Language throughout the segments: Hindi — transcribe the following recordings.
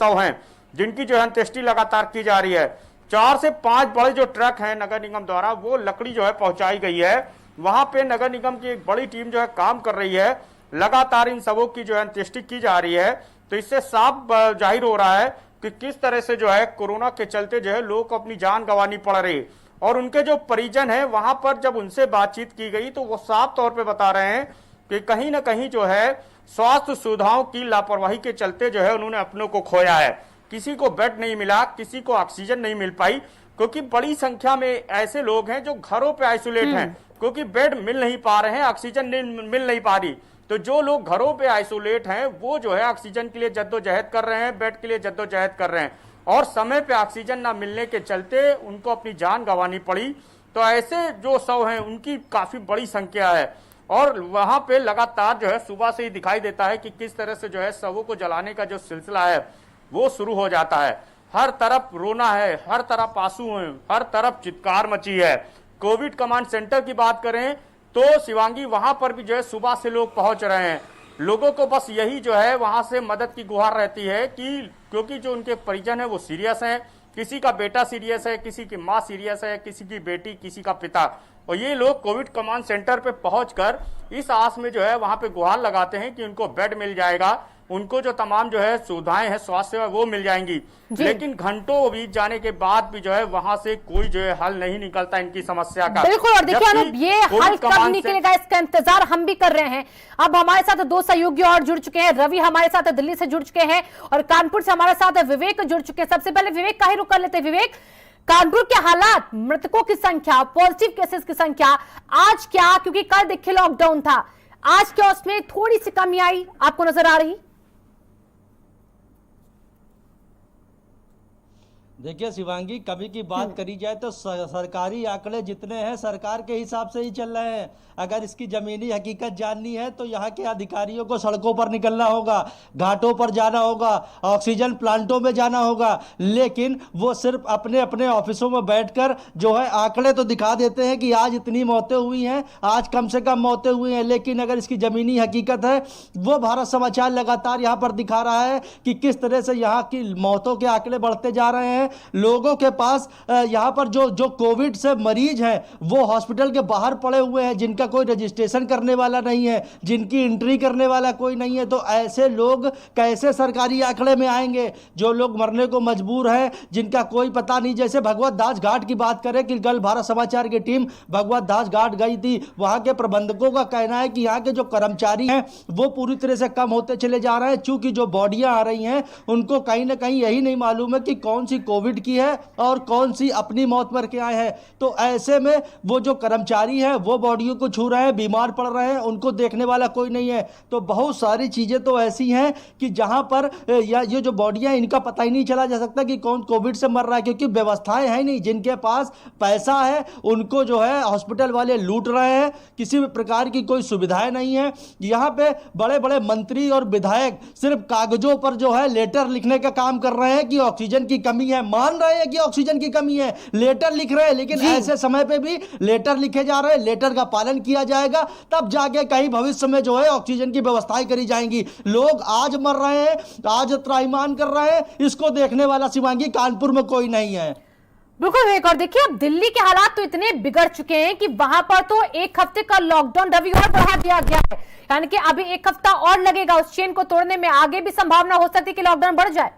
शव हैं जिनकी जो है अंत्येष्टि लगातार की जा रही है। 4 से 5 बड़े जो ट्रक हैं नगर निगम द्वारा, वो लकड़ी जो है पहुंचाई गई है। वहां पे नगर निगम की एक बड़ी टीम जो है काम कर रही है, लगातार इन सबों की जो है अंत्येष्टि की जा रही है। तो इससे साफ जाहिर हो रहा है कि किस तरह से जो है कोरोना के चलते जो है लोगों को अपनी जान गंवानी पड़ रही। और उनके जो परिजन है वहां पर जब उनसे बातचीत की गई तो वो साफ तौर पे बता रहे हैं कि कहीं ना कहीं जो है स्वास्थ्य सुविधाओं की लापरवाही के चलते जो है उन्होंने अपनों को खोया है। किसी को बेड नहीं मिला, किसी को ऑक्सीजन नहीं मिल पाई, क्योंकि बड़ी संख्या में ऐसे लोग हैं जो घरों पे आइसोलेट हैं, क्योंकि बेड मिल नहीं पा रहे हैं, ऑक्सीजन मिल नहीं पा रही। तो जो लोग घरों पे आइसोलेट हैं वो जो है ऑक्सीजन के लिए जद्दोजहद कर रहे हैं, बेड के लिए जद्दोजहद कर रहे हैं, और समय पे ऑक्सीजन ना मिलने के चलते उनको अपनी जान गंवानी पड़ी। तो ऐसे जो शव हैं उनकी काफी बड़ी संख्या है, और वहां पे लगातार जो है सुबह से ही दिखाई देता है कि किस तरह से जो है शवों को जलाने का जो सिलसिला है वो शुरू हो जाता है। हर तरफ रोना है, हर तरफ आंसू हैं, हर तरफ चित्कार मची है। कोविड कमांड सेंटर की बात करें तो शिवांगी वहां पर भी जो है सुबह से लोग पहुंच रहे हैं। लोगों को बस यही जो है वहां से मदद की गुहार रहती है कि क्योंकि जो उनके परिजन है वो सीरियस हैं, किसी का बेटा सीरियस है, किसी की माँ सीरियस है, किसी की बेटी, किसी का पिता, और ये लोग कोविड कमांड सेंटर पे पहुंचकर इस आस में जो है वहां पे गुहार लगाते हैं कि उनको बेड मिल जाएगा, उनको जो तमाम जो है सुविधाएं हैं स्वास्थ्य सेवा वो मिल जाएंगी। लेकिन घंटों बीत जाने के बाद भी जो है वहां से कोई जो है हल नहीं निकलता इनकी समस्या का। बिल्कुल, और देखिए अनूप, ये हल कब निकलेगा इसका इंतजार हम भी कर रहे हैं। अब हमारे साथ 2 सहयोगी और जुड़ चुके हैं। रवि हमारे साथ दिल्ली से जुड़ चुके हैं और कानपुर से हमारे साथ विवेक जुड़ चुके हैं। सबसे पहले विवेक का ही रुख कर लेते हैं। विवेक, कानपुर के हालात, मृतकों की संख्या, पॉजिटिव केसेस की संख्या आज क्या, क्योंकि कल देखिए लॉकडाउन था, आज क्या उसमें थोड़ी सी कमी आई आपको नजर आ रही? देखिए शिवांगी, कभी की बात करी जाए तो सरकारी आंकड़े जितने हैं सरकार के हिसाब से ही चल रहे हैं। अगर इसकी जमीनी हकीकत जाननी है तो यहाँ के अधिकारियों को सड़कों पर निकलना होगा, घाटों पर जाना होगा, ऑक्सीजन प्लांटों में जाना होगा, लेकिन वो सिर्फ अपने अपने ऑफिसों में बैठकर जो है आंकड़े तो दिखा देते हैं कि आज इतनी मौतें हुई हैं, आज कम से कम मौतें हुई हैं, लेकिन अगर इसकी जमीनी हकीकत है वो भारत समाचार लगातार यहाँ पर दिखा रहा है कि किस तरह से यहाँ की मौतों के आंकड़े बढ़ते जा रहे हैं। लोगों के पास यहां पर जो कोविड से मरीज हैं वो हॉस्पिटल के बाहर पड़े हुए हैं, जिनका कोई रजिस्ट्रेशन करने वाला नहीं है, जिनकी एंट्री करने वाला कोई नहीं है। तो ऐसे लोग कैसे सरकारी आंकड़े में आएंगे? जो लोग मरने को मजबूर हैं, जिनका कोई पता नहीं। जैसे भगवत दास घाट की बात करें कि कल भारत समाचार की टीम भगवत दास घाट गई थी, वहां के प्रबंधकों का कहना है कि यहाँ के जो कर्मचारी हैं वो पूरी तरह से कम होते चले जा रहे हैं, चूंकि जो बॉडियां आ रही हैं उनको कहीं ना कहीं यही नहीं मालूम है कि कौन सी कोविड की है और कौन सी अपनी मौत पर के आए हैं। तो ऐसे में वो जो कर्मचारी हैं वो बॉडियों को छू रहे हैं, बीमार पड़ रहे हैं, उनको देखने वाला कोई नहीं है। तो बहुत सारी चीजें तो ऐसी हैं कि जहां पर ये जो बॉडियां, इनका पता ही नहीं चला जा सकता कि कौन कोविड से मर रहा है, क्योंकि व्यवस्थाएं हैं नहीं। जिनके पास पैसा है उनको जो है हॉस्पिटल वाले लूट रहे हैं, किसी भी प्रकार की कोई सुविधाएं नहीं है। यहाँ पे बड़े बड़े मंत्री और विधायक सिर्फ कागजों पर जो है लेटर लिखने का काम कर रहे हैं कि ऑक्सीजन की कमी है, मान रहे हैं कि ऑक्सीजन की कमी है, लेटर लिख रहे हैं, लेकिन ऐसे समय पे भी लेटर लिखे जा रहे हैं, लेटर का पालन किया जाएगा तब जाके कहीं भविष्य में जो है ऑक्सीजन की व्यवस्थाएं करी जाएंगी। लोग आज मर रहे हैं, आज त्राहिमाम कर रहे हैं, इसको देखने वाला शिवांगी कानपुर में कोई नहीं है। बिल्कुल एक और देखिए, अब दिल्ली के हालात तो इतने बिगड़ चुके हैं कि वहां पर तो 1 हफ्ते का लॉकडाउन रवि और बढ़ा दिया गया है, यानी कि अभी 1 हफ्ता और लगेगा उस चेन को तोड़ने में। आगे भी संभावना हो सकती है कि लॉकडाउन बढ़ जाए।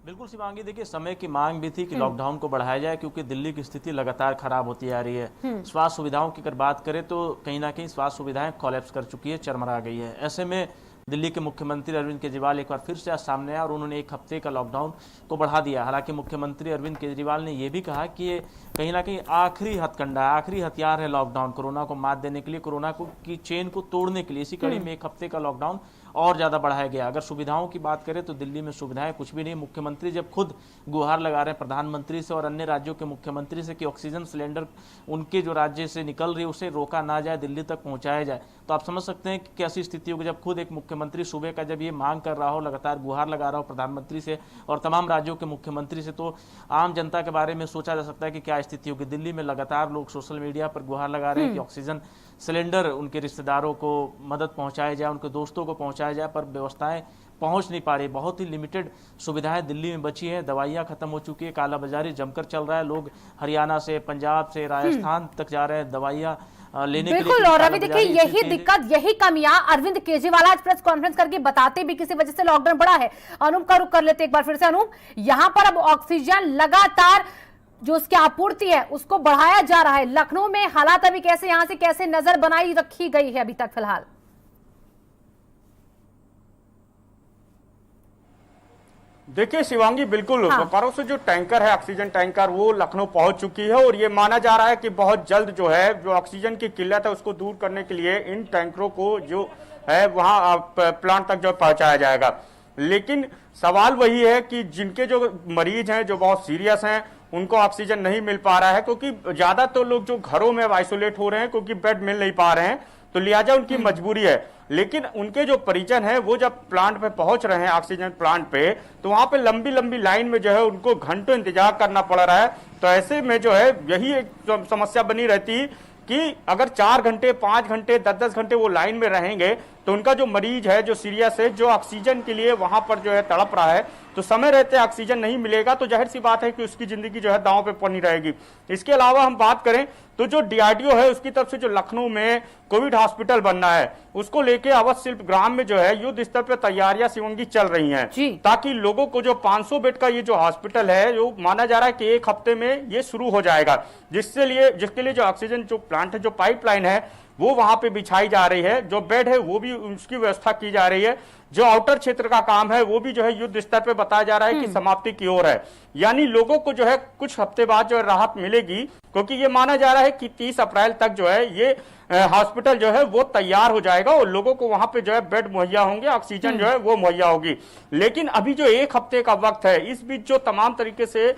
बिल्कुल शिवांगी, देखिए समय की मांग भी थी कि लॉकडाउन को बढ़ाया जाए, क्योंकि दिल्ली की स्थिति लगातार खराब होती आ रही है। स्वास्थ्य सुविधाओं की अगर बात करें तो कहीं ना कहीं स्वास्थ्य सुविधाएं कोलैप्स कर चुकी है, चरमरा गई है। ऐसे में दिल्ली के मुख्यमंत्री अरविंद केजरीवाल एक बार फिर से आज सामने आया और उन्होंने 1 हफ्ते का लॉकडाउन को बढ़ा दिया। हालांकि मुख्यमंत्री अरविंद केजरीवाल ने यह भी कहा कि ये कहीं ना कहीं आखिरी हथकंडा है, आखिरी हथियार है लॉकडाउन, कोरोना को मात देने के लिए, कोरोना की चेन को तोड़ने के लिए। इसी कड़ी में 1 हफ्ते का लॉकडाउन और ज़्यादा बढ़ाया गया। अगर सुविधाओं की बात करें तो दिल्ली में सुविधाएं कुछ भी नहीं। मुख्यमंत्री जब खुद गुहार लगा रहे हैं प्रधानमंत्री से और अन्य राज्यों के मुख्यमंत्री से कि ऑक्सीजन सिलेंडर उनके जो राज्य से निकल रही है उसे रोका ना जाए, दिल्ली तक पहुंचाया जाए, तो आप समझ सकते हैं कि कैसी स्थिति होगी जब खुद एक मुख्यमंत्री सुबह का जब ये मांग कर रहा हो, लगातार गुहार लगा रहा हो प्रधानमंत्री से और तमाम राज्यों के मुख्यमंत्री से। तो आम जनता के बारे में सोचा जा सकता है कि क्या स्थिति होगी। दिल्ली में लगातार लोग सोशल मीडिया पर गुहार लगा रहे हैं कि ऑक्सीजन सिलेंडर उनके रिश्तेदारों को मदद पहुंचाया जाए, उनके दोस्तों को पहुंचाया जाए, पर व्यवस्थाएं पहुंच नहीं पा रही, बहुत ही लिमिटेड सुविधाएं दिल्ली में बची हैं, दवाइयां खत्म हो चुकी है, कालाबाजारी जमकर चल रहा है, लोग हरियाणा से, पंजाब से, राजस्थान तक जा रहे हैं दवाइयां लेने के लिए। बिल्कुल, और अभी देखिए यही दिक्कत, यही कमियां अरविंद केजरीवाल आज प्रेस कॉन्फ्रेंस करके बताते भी किसी वजह से लॉकडाउन बढ़ा है। अनूप का रुख कर लेते एक बार फिर से। अनूप, यहां पर अब ऑक्सीजन लगातार जो उसकी आपूर्ति है उसको बढ़ाया जा रहा है। लखनऊ में हालात अभी कैसे, यहां से कैसे नजर बनाई रखी गई है अभी तक फिलहाल? देखिए शिवांगी, बिल्कुल बोकारो से जो टैंकर है, ऑक्सीजन टैंकर, वो लखनऊ पहुंच चुकी है और ये माना जा रहा है कि बहुत जल्द जो है जो ऑक्सीजन की किल्लत है उसको दूर करने के लिए इन टैंकरों को जो है वहां प्लांट तक जो पहुंचाया जाएगा। लेकिन सवाल वही है कि जिनके जो मरीज हैं जो बहुत सीरियस हैं उनको ऑक्सीजन नहीं मिल पा रहा है, क्योंकि ज्यादातर लोग जो घरों में आइसोलेट हो रहे हैं क्योंकि बेड मिल नहीं पा रहे हैं, तो लिहाजा उनकी मजबूरी है। लेकिन उनके जो परिजन हैं वो जब प्लांट पे पहुंच रहे हैं, ऑक्सीजन प्लांट पे, तो वहां पे लंबी लंबी लाइन में जो है उनको घंटों इंतजार करना पड़ रहा है। तो ऐसे में जो है यही एक समस्या बनी रहती कि अगर 4 घंटे, 5 घंटे, 10-10 घंटे वो लाइन में रहेंगे तो उनका जो मरीज है जो सीरियस है, जो ऑक्सीजन के लिए वहां पर जो है तड़प रहा है, तो समय रहते ऑक्सीजन नहीं मिलेगा तो जाहिर सी बात है कि उसकी जिंदगी जो है दांव पे पड़ी रहेगी। इसके अलावा हम बात करें तो जो डीआरडीओ है उसकी तरफ से जो लखनऊ में कोविड हॉस्पिटल बनना है उसको लेके अवध शिल्प ग्राम में जो है युद्ध स्तर पर तैयारियां शिवंगी चल रही हैं, ताकि लोगों को जो 500 बेड का ये जो हॉस्पिटल है जो माना जा रहा है कि 1 हफ्ते में ये शुरू हो जाएगा, जिसके लिए जो ऑक्सीजन जो प्लांट है, जो पाइपलाइन है वो वहां पे बिछाई जा रही है, जो बेड है वो भी उसकी व्यवस्था की जा रही है, जो आउटर क्षेत्र का काम है वो भी जो है युद्ध स्तर पे बताया जा रहा है कि समाप्ति की ओर है। यानी लोगों को जो है कुछ हफ्ते बाद जो है राहत मिलेगी, क्योंकि ये माना जा रहा है कि 30 अप्रैल तक जो है ये हॉस्पिटल जो है वो तैयार हो जाएगा और लोगों को वहां पे जो है बेड मुहैया होंगे, ऑक्सीजन जो है वो मुहैया होगी। लेकिन अभी जो 1 हफ्ते का वक्त है, इस बीच जो तमाम तरीके से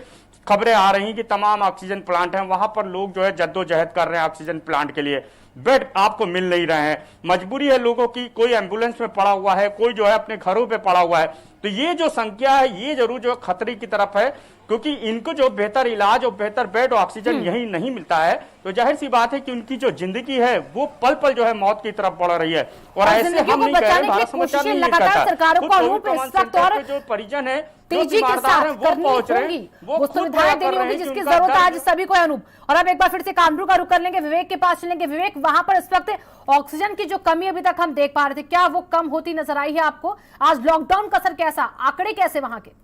खबरें आ रही कि तमाम ऑक्सीजन प्लांट हैं वहां पर लोग जो है जद्दोजहद कर रहे हैं ऑक्सीजन प्लांट के लिए, बेड आपको मिल नहीं रहे हैं, मजबूरी है लोगों की, कोई एम्बुलेंस में पड़ा हुआ है, कोई जो है अपने घरों पे पड़ा हुआ है। तो ये जो संख्या है ये जरूर जो खतरे की तरफ है, क्योंकि इनको जो बेहतर इलाज और बेहतर बेड और ऑक्सीजन यही नहीं मिलता है तो जाहिर सी बात है कि उनकी जो जिंदगी है वो पल पल जो है मौत की तरफ बढ़ रही है। और ऐसे हम नहीं कह रहे, भारत समाचार नहीं कहता, जो परिजन है तेजी के साथ करनी होगी, वो सुविधाएं देनी होगी जिसकी जरूरत है आज सभी को। अनूप, और अब एक बार फिर से कामरू का रुख कर लेंगे, विवेक के पास चलेंगे। विवेक, वहां पर इस वक्त ऑक्सीजन की जो कमी अभी तक हम देख पा रहे थे, क्या वो कम होती नजर आई है आपको? आज लॉकडाउन का असर कैसा, आंकड़े कैसे वहां के?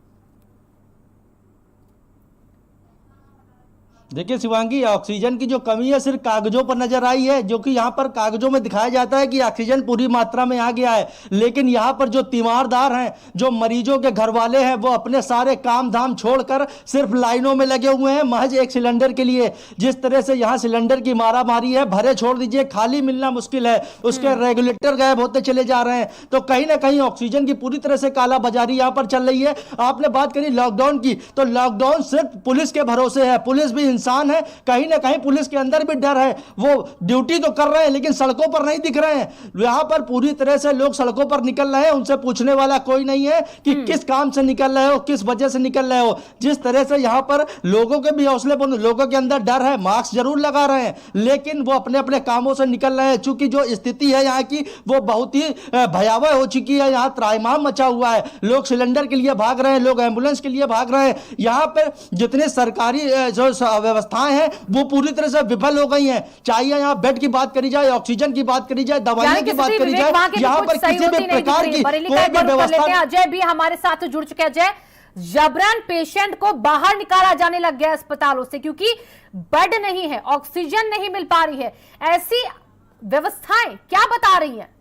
देखिए शिवांगी, ऑक्सीजन की जो कमी है सिर्फ कागजों पर नजर आई है, जो कि यहाँ पर कागजों में दिखाया जाता है कि ऑक्सीजन पूरी मात्रा में आ गया है, लेकिन यहाँ पर जो तीमारदार हैं, जो मरीजों के घर वाले हैं, वो अपने सारे काम धाम छोड़कर सिर्फ लाइनों में लगे हुए हैं महज एक सिलेंडर के लिए। जिस तरह से यहाँ सिलेंडर की मारामारी है, भरे छोड़ दीजिए, खाली मिलना मुश्किल है, उसके रेगुलेटर गायब होते चले जा रहे हैं। तो कहीं ना कहीं ऑक्सीजन की पूरी तरह से कालाबाजारी यहाँ पर चल रही है। आपने बात करी लॉकडाउन की, तो लॉकडाउन सिर्फ पुलिस के भरोसे है, पुलिस भी इंसान है, कहीं ना कहीं पुलिस के अंदर भी डर है, वो ड्यूटी तो कर रहे हैं लेकिन सड़कों पर नहीं दिख रहे हैं। यहां पर पूरी तरह से लोग सड़कों पर निकल रहे हैं, उनसे पूछने वाला कोई नहीं है कि किस काम से निकल रहे हो, किस वजह से निकल रहे हो। जिस तरह से यहां पर लोगों के भी हौसले बुलंद, लोगों के अंदर डर है, मास्क जरूर लगा रहे हैं लेकिन वो अपने अपने कामों से निकल रहे हैं। चूंकि जो स्थिति है यहाँ की वो बहुत ही भयावह हो चुकी है, यहाँ त्राहिमाम मचा हुआ है, लोग सिलेंडर के लिए भाग रहे हैं, लोग एम्बुलेंस के लिए भाग रहे हैं। यहाँ पर जितने सरकारी जो व्यवस्थाएं हैं वो पूरी तरह से विफल हो गई हैं। चाहिए यहाँ बेड की बात करी जाए, ऑक्सीजन की बात करी जाए, दवाइयों की बात करी जाए, यहाँ पर किसी भी प्रकार की कोई भी व्यवस्था। अजय भी हमारे साथ जुड़ चुके हैं। अजय, जबरन पेशेंट को बाहर निकाला जाने लग गया अस्पतालों से क्योंकि बेड नहीं है, ऑक्सीजन नहीं मिल पा रही है, ऐसी व्यवस्थाएं क्या बता रही हैं?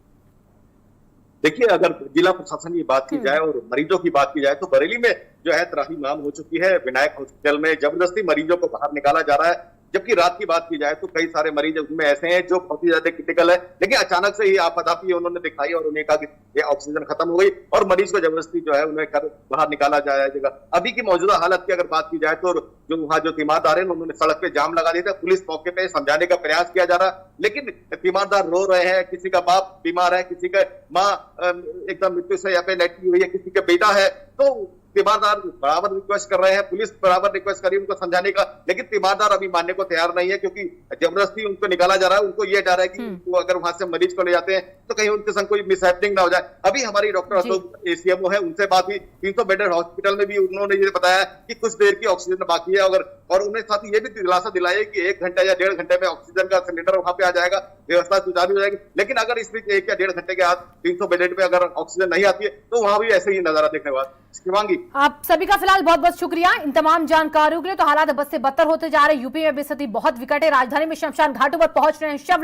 देखिए, अगर जिला प्रशासन की बात की जाए और मरीजों की बात की जाए तो बरेली में जो है त्राहिमाम हो चुकी है। विनायक हॉस्पिटल में जबरदस्ती मरीजों को बाहर निकाला जा रहा है, जबकि रात की बात की जाए तो कई सारे मरीज उसमें ऐसे हैं जो बहुत ही ज्यादा क्रिटिकल है, लेकिन अचानक से ही आपाधापी उन्होंने दिखाई और उन्हें कहा कि ये ऑक्सीजन खत्म हो गई और मरीज को जबरदस्ती जो है उन्हें कर बाहर निकाला जाएगा। अभी की मौजूदा हालत की अगर बात की जाए तो जो वहां जो तीमारदार है उन्होंने सड़क पे जाम लगा दिया था, पुलिस मौके पे समझाने का प्रयास किया जा रहा, लेकिन तीमारदार रो रहे हैं। किसी का बाप बीमार है, किसी का माँ एकदम मृत्यु से या पे लटकी हुई है, किसी का बेटा है, तो तीमारदार बराबर रिक्वेस्ट कर रहे हैं, पुलिस बराबर रिक्वेस्ट कर रही है उनको समझाने का, लेकिन तीमारदार अभी मानने को तैयार नहीं है, क्योंकि जबरदस्ती उनको निकाला जा रहा है। उनको ये डर है कि वो अगर वहां से मरीज को ले जाते हैं तो कहीं उनके संग कोई मिसहैपनिंग ना हो जाए। अभी हमारी डॉक्टर अशोक ACMO है, उनसे बात हुई, 300 बेडेड हॉस्पिटल में भी उन्होंने ये बताया कि कुछ देर की ऑक्सीजन बाकी है, और उन्हें साथ ही ये भी दिलासा दिलाया कि 1 घंटा या 1.5 घंटे में ऑक्सीजन का सिलेंडर वहां पे आ जाएगा, व्यवस्था सुचारू हो जाएगी। लेकिन अगर इस बीच 1 या 1.5 घंटे के बाद 300 बेडेड पे अगर ऑक्सीजन नहीं आती है तो वहां भी ऐसे ही नजारा देखने वाला। शिवांगी, आप सभी का फिलहाल बहुत बहुत शुक्रिया इन तमाम जानकारियों के लिए। तो हालात बद से बदतर होते जा रहे हैं, यूपी में भी स्थिति बहुत विकट है। राजधानी में शमशान घाटों पर पहुंच रहे हैं शव,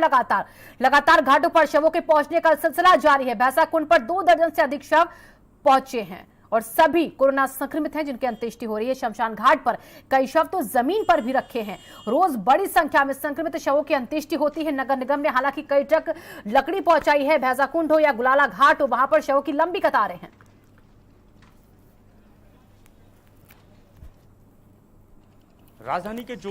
लगातार घाटों पर शवों के पहुंचने का सिलसिला जारी है। भैंसा कुंड पर 2 दर्जन से अधिक शव पहुंचे हैं और सभी कोरोना संक्रमित हैं जिनकी अंत्येष्टि हो रही है। शमशान घाट पर कई शव तो जमीन पर भी रखे हैं। रोज बड़ी संख्या में संक्रमित शवों की अंत्येष्टि होती है। नगर निगम ने हालांकि कई ट्रक लकड़ी पहुंचाई है। भैंसा कुंड हो या गुलाला घाट हो, वहां पर शवों की लंबी कतारें हैं। राजधानी के जो